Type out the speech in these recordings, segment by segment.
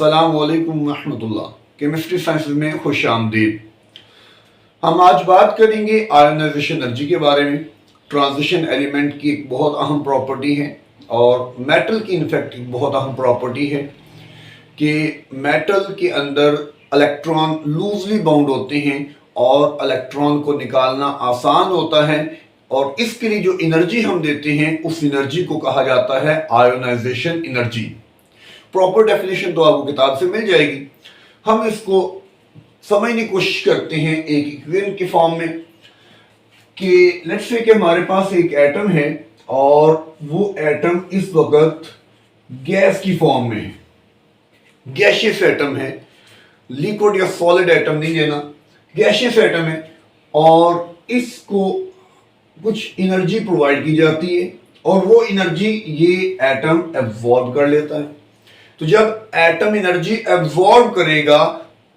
अस्सलाम वालेकुम रहमतुल्लाह। केमिस्ट्री साइंस में खुश आमदीद। हम आज बात करेंगे आयोनाइजेशन एनर्जी के बारे में। ट्रांजिशन एलिमेंट की एक बहुत अहम प्रॉपर्टी है और मेटल की इनफैक्ट एक बहुत अहम प्रॉपर्टी है कि मेटल के अंदर इलेक्ट्रॉन लूजली बाउंड होते हैं और इलेक्ट्रॉन को निकालना आसान होता है, और इसके लिए जो एनर्जी हम देते हैं उस एनर्जी को कहा जाता है आयोनाइजेशन एनर्जी। प्रॉपर डेफिनेशन तो आपको किताब से मिल जाएगी। हम इसको समझने की कोशिश करते हैं एक इक्वेशन के फॉर्म में कि लेट्स से कि हमारे पास एक एटम है और वो एटम इस वक्त गैस की फॉर्म में है, गैसियस एटम है, लिक्विड या सॉलिड एटम नहीं लेना, गैसियस एटम है और इसको कुछ एनर्जी प्रोवाइड की जाती है और वो एनर्जी ये एटम एब्जॉर्ब कर लेता है। तो जब एटम एनर्जी एब्जॉर्ब करेगा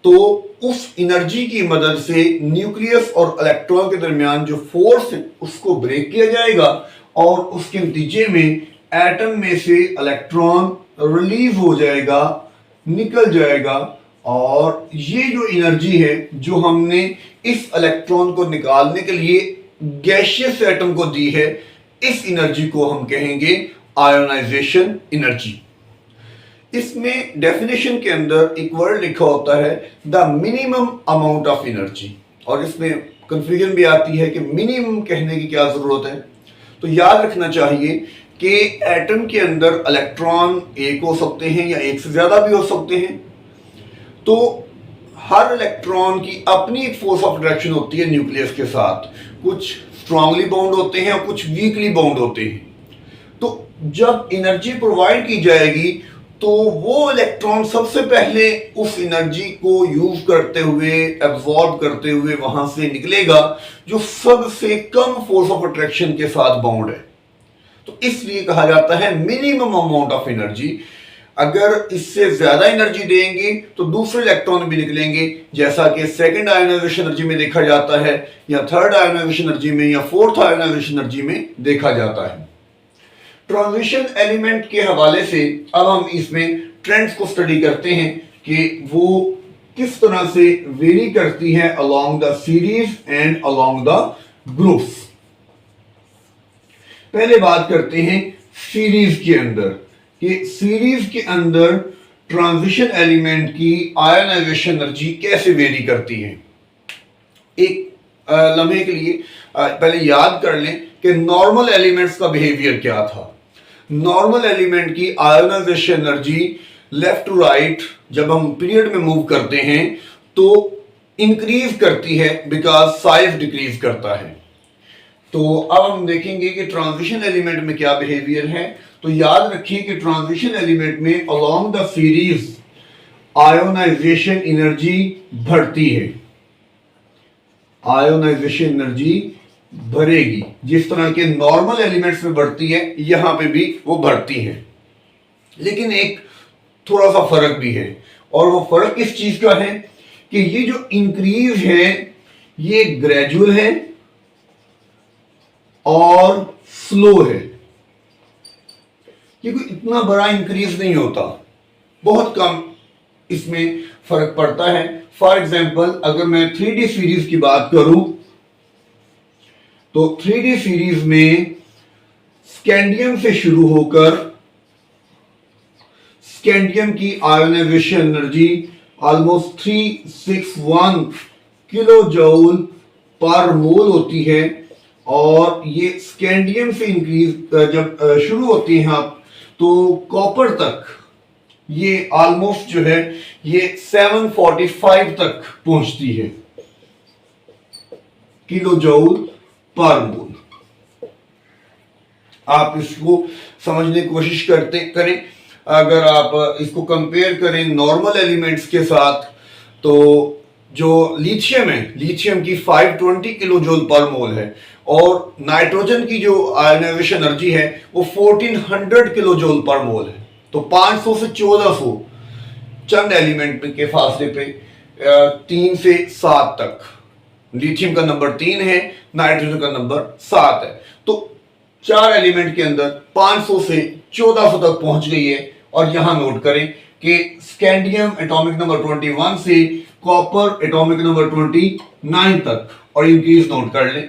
तो उस एनर्जी की मदद से न्यूक्लियस और इलेक्ट्रॉन के दरमियान जो फोर्स है उसको ब्रेक किया जाएगा और उसके नतीजे में एटम में से इलेक्ट्रॉन रिलीज हो जाएगा, निकल जाएगा, और ये जो एनर्जी है जो हमने इस इलेक्ट्रॉन को निकालने के लिए गैसियस एटम को दी है, इस एनर्जी को हम कहेंगे आयोनाइजेशन एनर्जी। इसमें डेफिनेशन के अंदर एक वर्ड लिखा होता है the minimum amount of energy, और इसमें कंफ्यूजन भी आती है कि मिनिमम कहने की क्या जरूरत है। तो याद रखना चाहिए कि एटम के अंदर इलेक्ट्रॉन एक हो सकते हैं या एक से ज्यादा भी हो सकते हैं। तो हर इलेक्ट्रॉन की अपनी एक फोर्स ऑफ अट्रैक्शन होती है न्यूक्लियस के साथ, कुछ स्ट्रांगली बाउंड होते हैं और कुछ वीकली बाउंड होते हैं। तो जब एनर्जी प्रोवाइड की जाएगी तो वो इलेक्ट्रॉन सबसे पहले उस एनर्जी को यूज करते हुए, एब्जॉर्ब करते हुए वहां से निकलेगा जो सबसे कम फोर्स ऑफ अट्रैक्शन के साथ बाउंड है। तो इसलिए कहा जाता है मिनिमम अमाउंट ऑफ एनर्जी। अगर इससे ज्यादा एनर्जी देंगे तो दूसरे इलेक्ट्रॉन भी निकलेंगे, जैसा कि सेकंड आयोनाइजेशन एनर्जी में देखा जाता है या थर्ड आयोनाइजेशन एनर्जी में या फोर्थ आयोनाइजेशन एनर्जी में देखा जाता है। ट्रांजिशन एलिमेंट के हवाले से अब हम इसमें ट्रेंड्स को स्टडी करते हैं कि वो किस तरह से वेरी करती है along the series and along the groups. पहले बात करते हैं सीरीज के अंदर कि सीरीज के अंदर ट्रांजिशन एलिमेंट की आयोनाइजेशन एनर्जी कैसे वेरी करती है। एक लम्हे के लिए पहले याद कर लें कि नॉर्मल एलिमेंट्स का बिहेवियर क्या था। नॉर्मल एलिमेंट की ionisation energy left to right जब हम पीरियड में मूव करते हैं तो इंक्रीज करती है बिकॉज साइज डिक्रीज करता है। तो अब हम देखेंगे कि ट्रांजिशन एलिमेंट में क्या बिहेवियर है। तो याद रखिए कि ट्रांजिशन एलिमेंट में along the series ionization energy बढ़ती है, आयोनाइजेशन एनर्जी बढ़ेगी जिस तरह के नॉर्मल एलिमेंट्स में बढ़ती है, यहां पे भी वो बढ़ती है। लेकिन एक थोड़ा सा फर्क भी है, और वो फर्क किस चीज का है कि ये जो इंक्रीज है ये ग्रेजुअल है और स्लो है। ये कोई इतना बड़ा इंक्रीज नहीं होता, बहुत कम इसमें फर्क पड़ता है। फॉर एग्जाम्पल अगर मैं 3D सीरीज की बात करूं तो 3D सीरीज में स्कैंडियम से शुरू होकर स्कैंडियम की ionisation energy almost 361 kilojoule per mole होती है, और ये स्कैंडियम से इंक्रीज जब शुरू होती है आप तो कॉपर तक ये ऑलमोस्ट जो है ये 745 तक पहुंचती है किलो जूल पर मोल। आप इसको समझने की कोशिश करें। अगर आप इसको कंपेयर करें नॉर्मल एलिमेंट्स के साथ तो जो लिथियम है, लिथियम की 520 किलो जूल पर मोल है, और नाइट्रोजन की जो आयोनाइजेशन एनर्जी है वो 1400 किलो जूल पर मोल है। तो 500 से 1400 चंद एलिमेंट के फासले पे 3 से 7 तक। लिथियम का नंबर 3 है, नाइट्रोजन का नंबर 7 है। तो 4 एलिमेंट के अंदर 500 से 1400 तक पहुंच गई है। और यहां नोट करें कि स्कैंडियम एटॉमिक नंबर 21 से कॉपर एटॉमिक नंबर 29 तक, और इंक्रीज नोट कर लें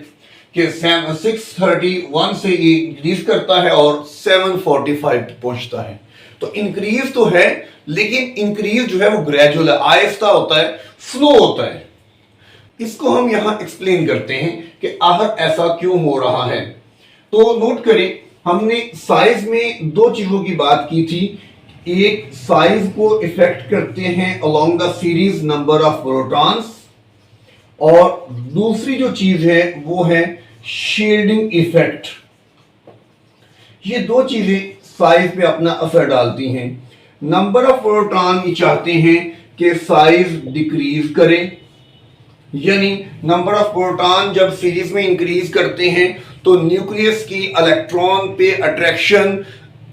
कि 631 से ये इंक्रीज करता है और 745 पे पहुंचता है। तो इंक्रीज तो है, लेकिन इंक्रीज जो है वो ग्रेजुअल है, आहिस्ता होता है, स्लो होता है। इसको हम यहां एक्सप्लेन करते हैं कि आखिर ऐसा क्यों हो रहा है। तो नोट करें, हमने साइज में दो चीजों की बात की थी। एक, साइज को इफेक्ट करते हैं along the series number of protons, और दूसरी जो चीज है वो है शील्डिंग इफेक्ट। ये दो चीजें साइज पे अपना असर डालती हैं। नंबर ऑफ प्रोटॉन ये चाहते हैं कि साइज डिक्रीज करें, यानी नंबर ऑफ प्रोटॉन जब सीरीज में इंक्रीज करते हैं तो न्यूक्लियस की इलेक्ट्रॉन पे अट्रैक्शन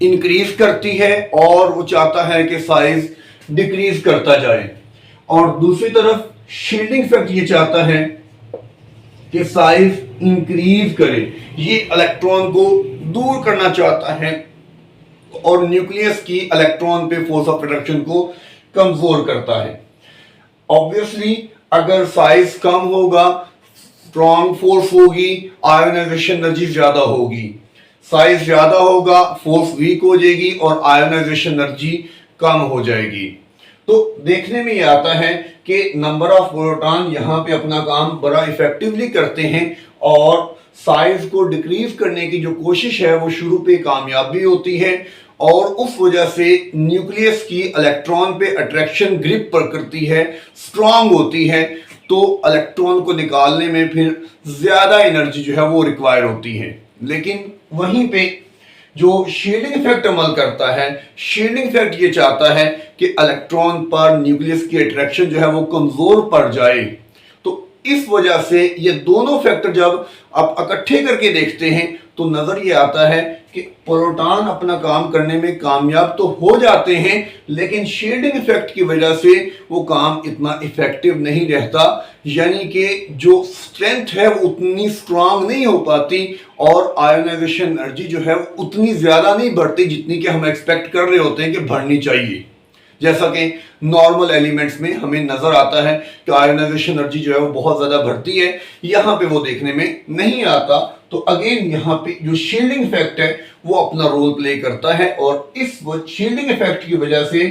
इंक्रीज करती है, और वो चाहता है कि साइज डिक्रीज करता जाए। और दूसरी तरफ शील्डिंग इफेक्ट ये चाहता है कि साइज इंक्रीज करे, ये इलेक्ट्रॉन को दूर करना चाहता है और न्यूक्लियस की इलेक्ट्रॉन पे फोर्स ऑफ अट्रैक्शन को कमजोर करता है। ऑब्वियसली अगर साइज कम होगा, स्ट्रॉन्ग फोर्स होगी, आयोनाइजेशन एनर्जी ज्यादा होगी। साइज ज्यादा होगा, फोर्स वीक हो जाएगी और आयोनाइजेशन एनर्जी कम हो जाएगी। तो देखने में ये आता है कि नंबर ऑफ प्रोटॉन यहां पे अपना काम बड़ा इफेक्टिवली करते हैं, और साइज को डिक्रीज करने की जो कोशिश है वो शुरू पे कामयाब भी होती है, और उस वजह से न्यूक्लियस की इलेक्ट्रॉन पे अट्रैक्शन ग्रिप पर करती है, स्ट्रांग होती है, तो इलेक्ट्रॉन को निकालने में फिर ज्यादा एनर्जी जो है वो रिक्वायर होती है। लेकिन वहीं पे जो शील्डिंग इफेक्ट अमल करता है, शील्डिंग इफेक्ट ये चाहता है कि इलेक्ट्रॉन पर न्यूक्लियस की अट्रैक्शन जो है वो कमजोर पड़ जाए। तो इस वजह से ये दोनों फैक्टर जब आप इकट्ठे करके देखते हैं तो नजर ये आता है कि प्रोटॉन अपना काम करने में कामयाब तो हो जाते हैं, लेकिन शील्डिंग इफेक्ट की वजह से वो काम इतना इफेक्टिव नहीं रहता, यानी कि जो स्ट्रेंथ है वो उतनी स्ट्रांग नहीं हो पाती, और आयोनाइजेशन एनर्जी जो है वो उतनी ज्यादा नहीं बढ़ती जितनी कि हम एक्सपेक्ट कर रहे होते हैं कि बढ़नी चाहिए। जैसा कि नॉर्मल एलिमेंट्स में हमें नजर आता है कि आयोनाइजेशन एनर्जी जो है वो बहुत ज्यादा बढ़ती है, यहां पे वो देखने में नहीं आता। तो अगेन यहाँ पे जो शील्डिंग इफेक्ट है वो अपना रोल प्ले करता है, और इस शील्डिंग इफेक्ट की वजह से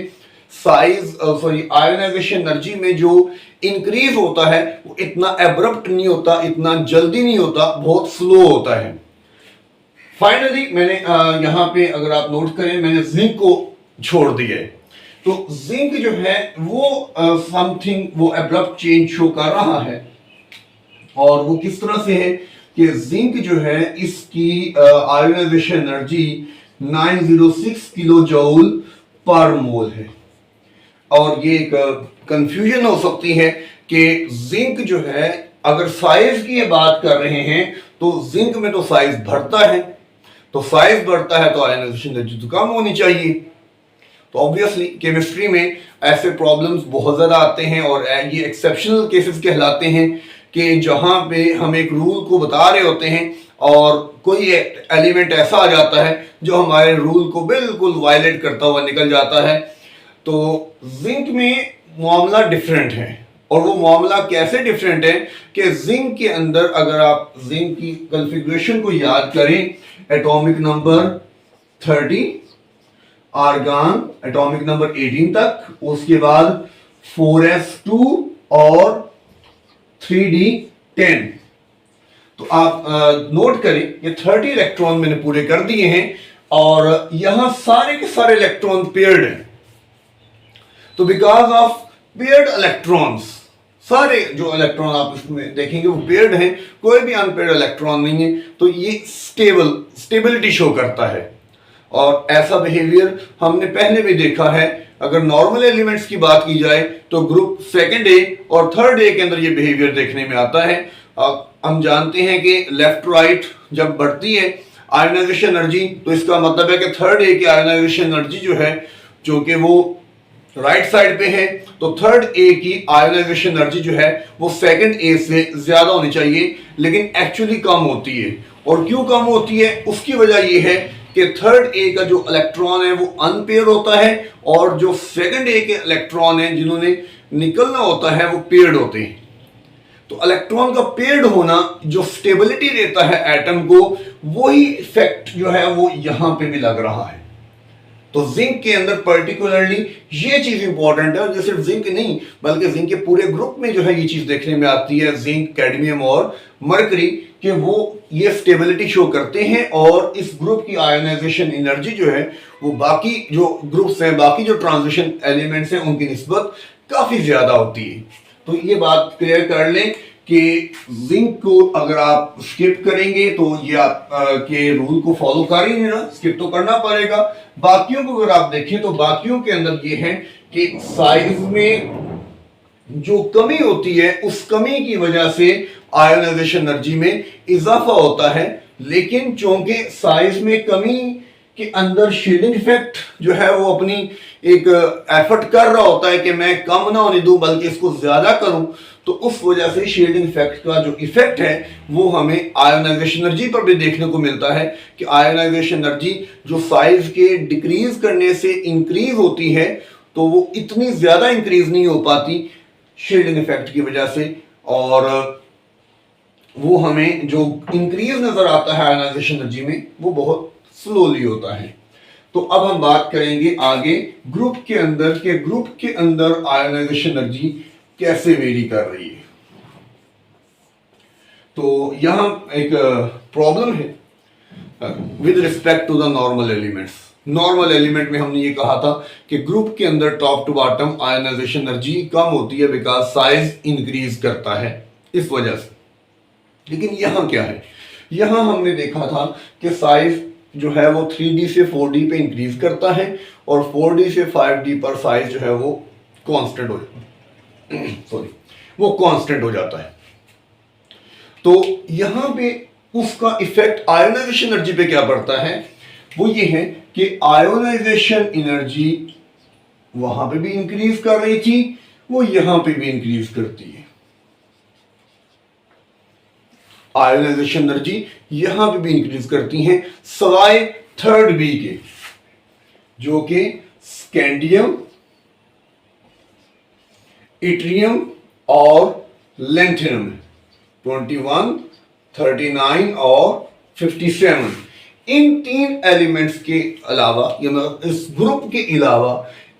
आयोनाइजेशन एनर्जी में जो इंक्रीज होता है वो इतना एब्रप्ट नहीं होता, इतना जल्दी नहीं होता, बहुत स्लो होता है। फाइनली मैंने यहाँ पे अगर आप नोट करें, मैंने जिंक को छोड़ दिया है। तो जिंक जो है वो समथिंग वो एब्रप्ट चेंज शो कर रहा है, और वो किस तरह से है कि जिंक जो है इसकी ionisation energy 906 kilo joule per मोल है। और ये एक कंफ्यूजन हो सकती है कि जिंक जो है, अगर साइज की बात कर रहे हैं तो जिंक में तो साइज बढ़ता है, तो साइज बढ़ता है तो आयोनाइजेशन एनर्जी तो कम होनी चाहिए। तो ऑब्वियसली केमिस्ट्री में ऐसे प्रॉब्लम्स बहुत ज़्यादा आते हैं, और ये एक्सेप्शनल केसेस कहलाते हैं कि जहाँ पे हम एक रूल को बता रहे होते हैं और कोई एलिमेंट ऐसा आ जाता है जो हमारे रूल को बिल्कुल वायलेट करता हुआ निकल जाता है। तो जिंक में मामला डिफरेंट है, और वो मामला कैसे डिफरेंट है कि जिंक के अंदर अगर आप जिंक की कॉन्फ़िगरेशन को याद करें, atomic number 30, argon atomic number 18 तक, उसके बाद 4s2 और 3d10। तो आप नोट करें ये 30 इलेक्ट्रॉन मैंने पूरे कर दिए हैं, और यहां सारे के सारे इलेक्ट्रॉन पेयर्ड हैं। तो बिकॉज ऑफ पेयर्ड इलेक्ट्रॉन्स, सारे जो इलेक्ट्रॉन आप इसमें देखेंगे वो पेयर्ड हैं, कोई भी अनपेयर्ड इलेक्ट्रॉन नहीं है, तो ये स्टेबिलिटी शो करता है। और ऐसा बिहेवियर हमने पहले भी देखा है। अगर नॉर्मल एलिमेंट्स की बात की जाए तो ग्रुप सेकंड ए और थर्ड ए के अंदर ये बिहेवियर देखने में आता है। हम जानते हैं कि लेफ्ट राइट जब बढ़ती है आयोनाइजेशन एनर्जी, तो इसका मतलब है कि थर्ड ए की आयोनाइजेशन एनर्जी जो है, जो कि वो राइट साइड पे है, तो थर्ड ए की आयोनाइजेशन एनर्जी जो है वो सेकंड ए से ज्यादा होनी चाहिए, लेकिन एक्चुअली कम होती है। और क्यों कम होती है, उसकी वजह ये है कि थर्ड ए का जो इलेक्ट्रॉन है वो अनपेयर होता है और जो सेकंड ए के इलेक्ट्रॉन है जिन्होंने निकलना होता है वो पेयर्ड होते हैं। तो इलेक्ट्रॉन का पेयर्ड होना जो स्टेबिलिटी देता है एटम को, वही इफेक्ट जो है वो यहां पे भी लग रहा है। तो जिंक के अंदर पर्टिकुलरली ये चीज इंपॉर्टेंट है, और सिर्फ जिंक नहीं बल्कि जिंक के पूरे ग्रुप में जो है ये चीज देखने में आती है, जिंक, कैडमियम और मरकरी, कि वो ये स्टेबिलिटी शो करते हैं और इस ग्रुप की आयोनाइजेशन एनर्जी जो है वो बाकी जो ग्रुप्स हैं, बाकी जो ट्रांजिशन एलिमेंट्स हैं उनकी निस्बत काफी ज्यादा होती है। तो ये बात क्लियर कर लें कि जिंक को अगर आप स्किप करेंगे तो ये आप के रूल को फॉलो कर ही नहीं ना, स्किप तो करना पड़ेगा। बाकियों को अगर आप देखें तो बाकियों के अंदर ये है कि साइज में जो कमी होती है उस कमी की वजह से आयोनाइजेशन एनर्जी में इजाफा होता है, लेकिन चूंकि साइज में कमी के अंदर शील्डिंग इफेक्ट जो है वो अपनी एक एफर्ट कर रहा होता है कि मैं कम ना होने दूं बल्कि इसको ज्यादा करूं, तो उस वजह से शील्डिंग इफेक्ट का जो इफेक्ट है वो हमें आयोनाइजेशन एनर्जी पर भी देखने को मिलता है कि आयोनाइजेशन एनर्जी जो साइज के डिक्रीज करने से इंक्रीज होती है तो वो इतनी ज्यादा इंक्रीज नहीं हो पाती शील्डिंग इफेक्ट की वजह से, और वो हमें जो इंक्रीज नजर आता है आयोनाइजेशन एनर्जी में वो बहुत स्लोली होता है। तो अब हम बात करेंगे आगे ग्रुप के अंदर आयोनाइजेशन एनर्जी कैसे वेरी कर रही है। तो यहां एक प्रॉब्लम है with respect to the normal elements. Normal element में हमने ये कहा था कि ग्रुप के अंदर top to bottom ionisation energy कम होती है बिकॉज साइज इंक्रीज करता है इस वजह से। लेकिन यहां क्या है, यहां हमने देखा था कि साइज जो है वो 3D से 4D पे इंक्रीज करता है और 4D से 5D पर साइज जो है वो कांस्टेंट हो जाता है वो कांस्टेंट हो जाता है। तो यहां पे उसका इफेक्ट आयोनाइजेशन एनर्जी पे क्या पड़ता है, वो ये है कि आयोनाइजेशन एनर्जी वहां पे भी इंक्रीज कर रही थी, वो यहां पे भी इंक्रीज करती है। आयोनाइजेशन एनर्जी यहां पे भी इंक्रीज करती हैं सवाए थर्ड बी के, जो कि स्कैंडियम, इट्रियम और लेंथियम 21, 39 और 57। इन तीन एलिमेंट्स के अलावा इस ग्रुप के अलावा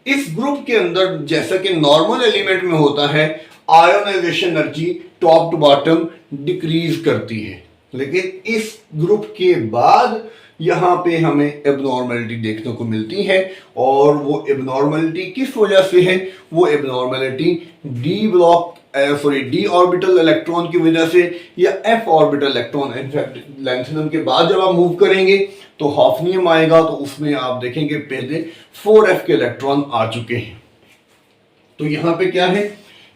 इस ग्रुप के अंदर जैसा कि नॉर्मल एलिमेंट में होता है ionization energy top to bottom decrease करती है, लेकिन इस ग्रुप के बाद यहां पे हमें एबनॉर्मलिटी देखने को मिलती है। और वो एबनॉर्मलिटी किस वजह से है, वो एबनॉर्मलिटी डी ऑर्बिटल इलेक्ट्रॉन की वजह से या एफ ऑर्बिटल इलेक्ट्रॉन, इनफैक्ट लैंथियम के बाद जब आप मूव करेंगे तो हॉफनियम आएगा, तो उसमें आप देखेंगे पहले 4f के इलेक्ट्रॉन आ चुके हैं। तो यहां पे क्या है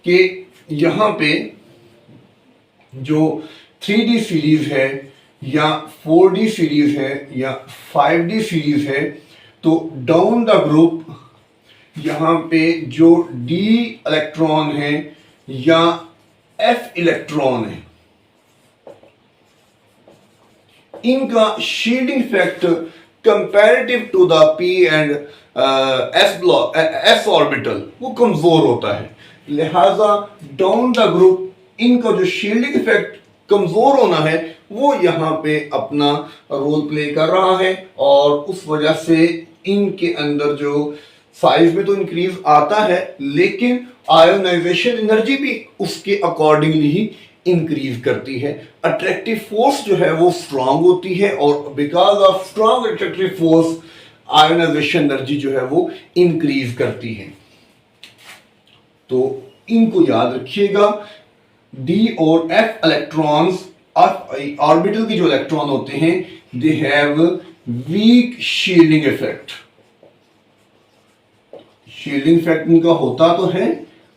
कि यहां पे जो 3D सीरीज है या 4D सीरीज है या 5D सीरीज है, तो डाउन द ग्रुप यहां पे जो D इलेक्ट्रॉन है या F इलेक्ट्रॉन है, इनका shielding effect comparative to the P and S orbital वो कमजोर होता है। लिहाजा डाउन द ग्रुप इनका जो शील्डिंग इफेक्ट कमजोर होना है वो यहां पे अपना रोल प्ले कर रहा है, और उस वजह से इनके अंदर जो साइज में तो इंक्रीज आता है लेकिन आयोनाइजेशन एनर्जी भी उसके अकॉर्डिंगली ही इंक्रीज करती है। अट्रैक्टिव फोर्स जो है वो स्ट्रांग होती है और because of strong attractive force ionization energy जो है वो इंक्रीज करती है। तो इनको याद रखिएगा, डी और एफ इलेक्ट्रॉन्स ऑर्बिटल की जो इलेक्ट्रॉन होते हैं they have week shielding effect. Shielding effect इनका होता तो है,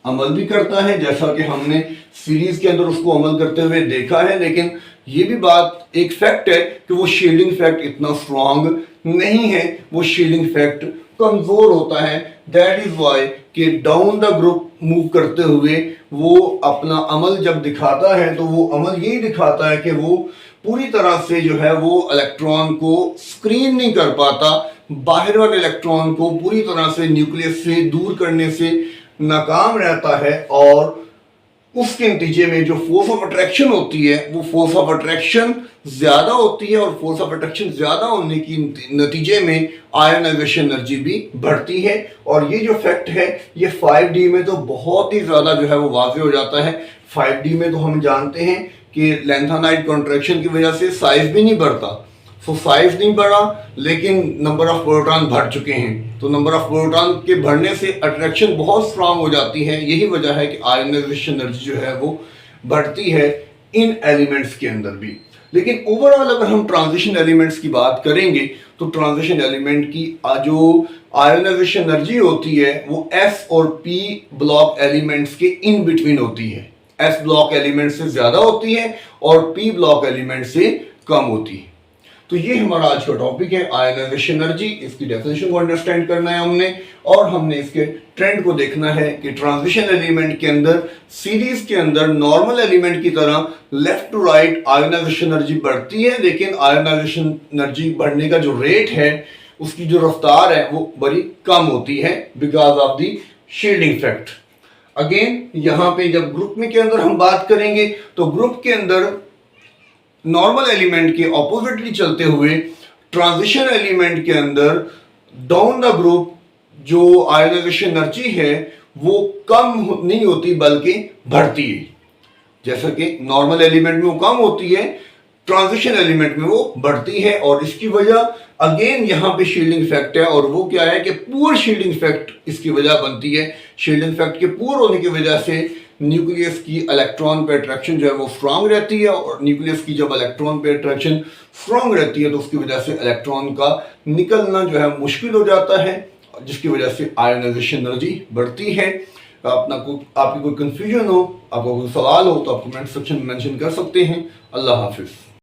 अमल भी करता है, जैसा कि हमने सीरीज के अंदर उसको अमल करते हुए देखा है, लेकिन ये भी बात एक फैक्ट है कि वो शील्डिंग इफेक्ट इतना स्ट्रांग नहीं है, वो शील्डिंग इफेक्ट कमजोर होता है। दैट इज वाई कि डाउन द ग्रुप मूव करते हुए वो अपना अमल जब दिखाता है तो वो अमल यही दिखाता है कि वो पूरी तरह से जो है वो इलेक्ट्रॉन को स्क्रीन नहीं कर पाता, बाहर वाले इलेक्ट्रॉन को पूरी तरह से न्यूक्लियस से दूर करने से नाकाम रहता है, और उसके नतीजे में जो फोर्स ऑफ अट्रैक्शन होती है वो फोर्स ऑफ अट्रैक्शन ज्यादा होती है, और फोर्स ऑफ अट्रैक्शन ज्यादा होने की नतीजे में आयोनाइजेशन एनर्जी भी बढ़ती है। और ये जो फैक्ट है ये 5D में तो बहुत ही ज्यादा जो है वो वाज़ेह हो जाता है। 5D में तो हम जानते हैं कि लैंथेनाइड कॉन्ट्रैक्शन की वजह से साइज भी नहीं बढ़ता, सो साइज नहीं बढ़ा लेकिन नंबर ऑफ प्रोटॉन बढ़ चुके हैं, तो नंबर ऑफ प्रोटॉन के बढ़ने से अट्रैक्शन बहुत स्ट्रांग हो जाती है। यही वजह है कि आयोनाइजेशन एनर्जी जो है वो बढ़ती है इन एलिमेंट्स के अंदर भी। लेकिन ओवरऑल अगर हम ट्रांजिशन एलिमेंट्स की बात करेंगे तो ट्रांजिशन एलिमेंट की जो आयोनाइजेशन एनर्जी होती है वो एस और पी ब्लॉक एलिमेंट्स के इन बिटवीन होती है। एस ब्लॉक एलिमेंट से ज्यादा होती है और पी ब्लॉक एलिमेंट से कम होती है। तो ये हमारा आज का टॉपिक है आयोनाइजेशन एनर्जी। इसकी डेफिनेशन को अंडरस्टैंड करना है हमने, और हमने इसके ट्रेंड को देखना है कि ट्रांजिशन एलिमेंट के अंदर सीरीज के अंदर नॉर्मल एलिमेंट की तरह left to right ionization energy बढ़ती है, लेकिन आयोनाइजेशन एनर्जी बढ़ने का जो रेट है, उसकी जो रफ्तार है वो बड़ी कम होती है because of the shielding effect. Again यहां पे जब ग्रुप में के अंदर हम बात करेंगे तो ग्रुप के अंदर नॉर्मल एलिमेंट के ऑपोजिटली चलते हुए ट्रांजिशन एलिमेंट के अंदर डाउन द ग्रुप जो आयोनाइजेशन एनर्जी है वो कम नहीं होती बल्कि बढ़ती है। जैसा कि नॉर्मल एलिमेंट में वो कम होती है, ट्रांजिशन एलिमेंट में वो बढ़ती है। और इसकी वजह अगेन यहां पे शील्डिंग इफेक्ट है, और वो क्या है कि पुअर शील्डिंग इफेक्ट इसकी वजह बनती है। शील्डिंग इफेक्ट के पुअर होने की वजह से न्यूक्लियस की इलेक्ट्रॉन पे अट्रैक्शन जो है वो स्ट्रांग रहती है, और न्यूक्लियस की जब इलेक्ट्रॉन पे अट्रैक्शन स्ट्रांग रहती है तो उसकी वजह से इलेक्ट्रॉन का निकलना जो है मुश्किल हो जाता है, जिसकी वजह से आयोनाइजेशन एनर्जी बढ़ती है। आपकी कोई कंफ्यूजन हो, आपका कोई सवाल हो तो आप कमेंट सेक्शन में मेंशन कर सकते हैं। अल्लाह हाफिज।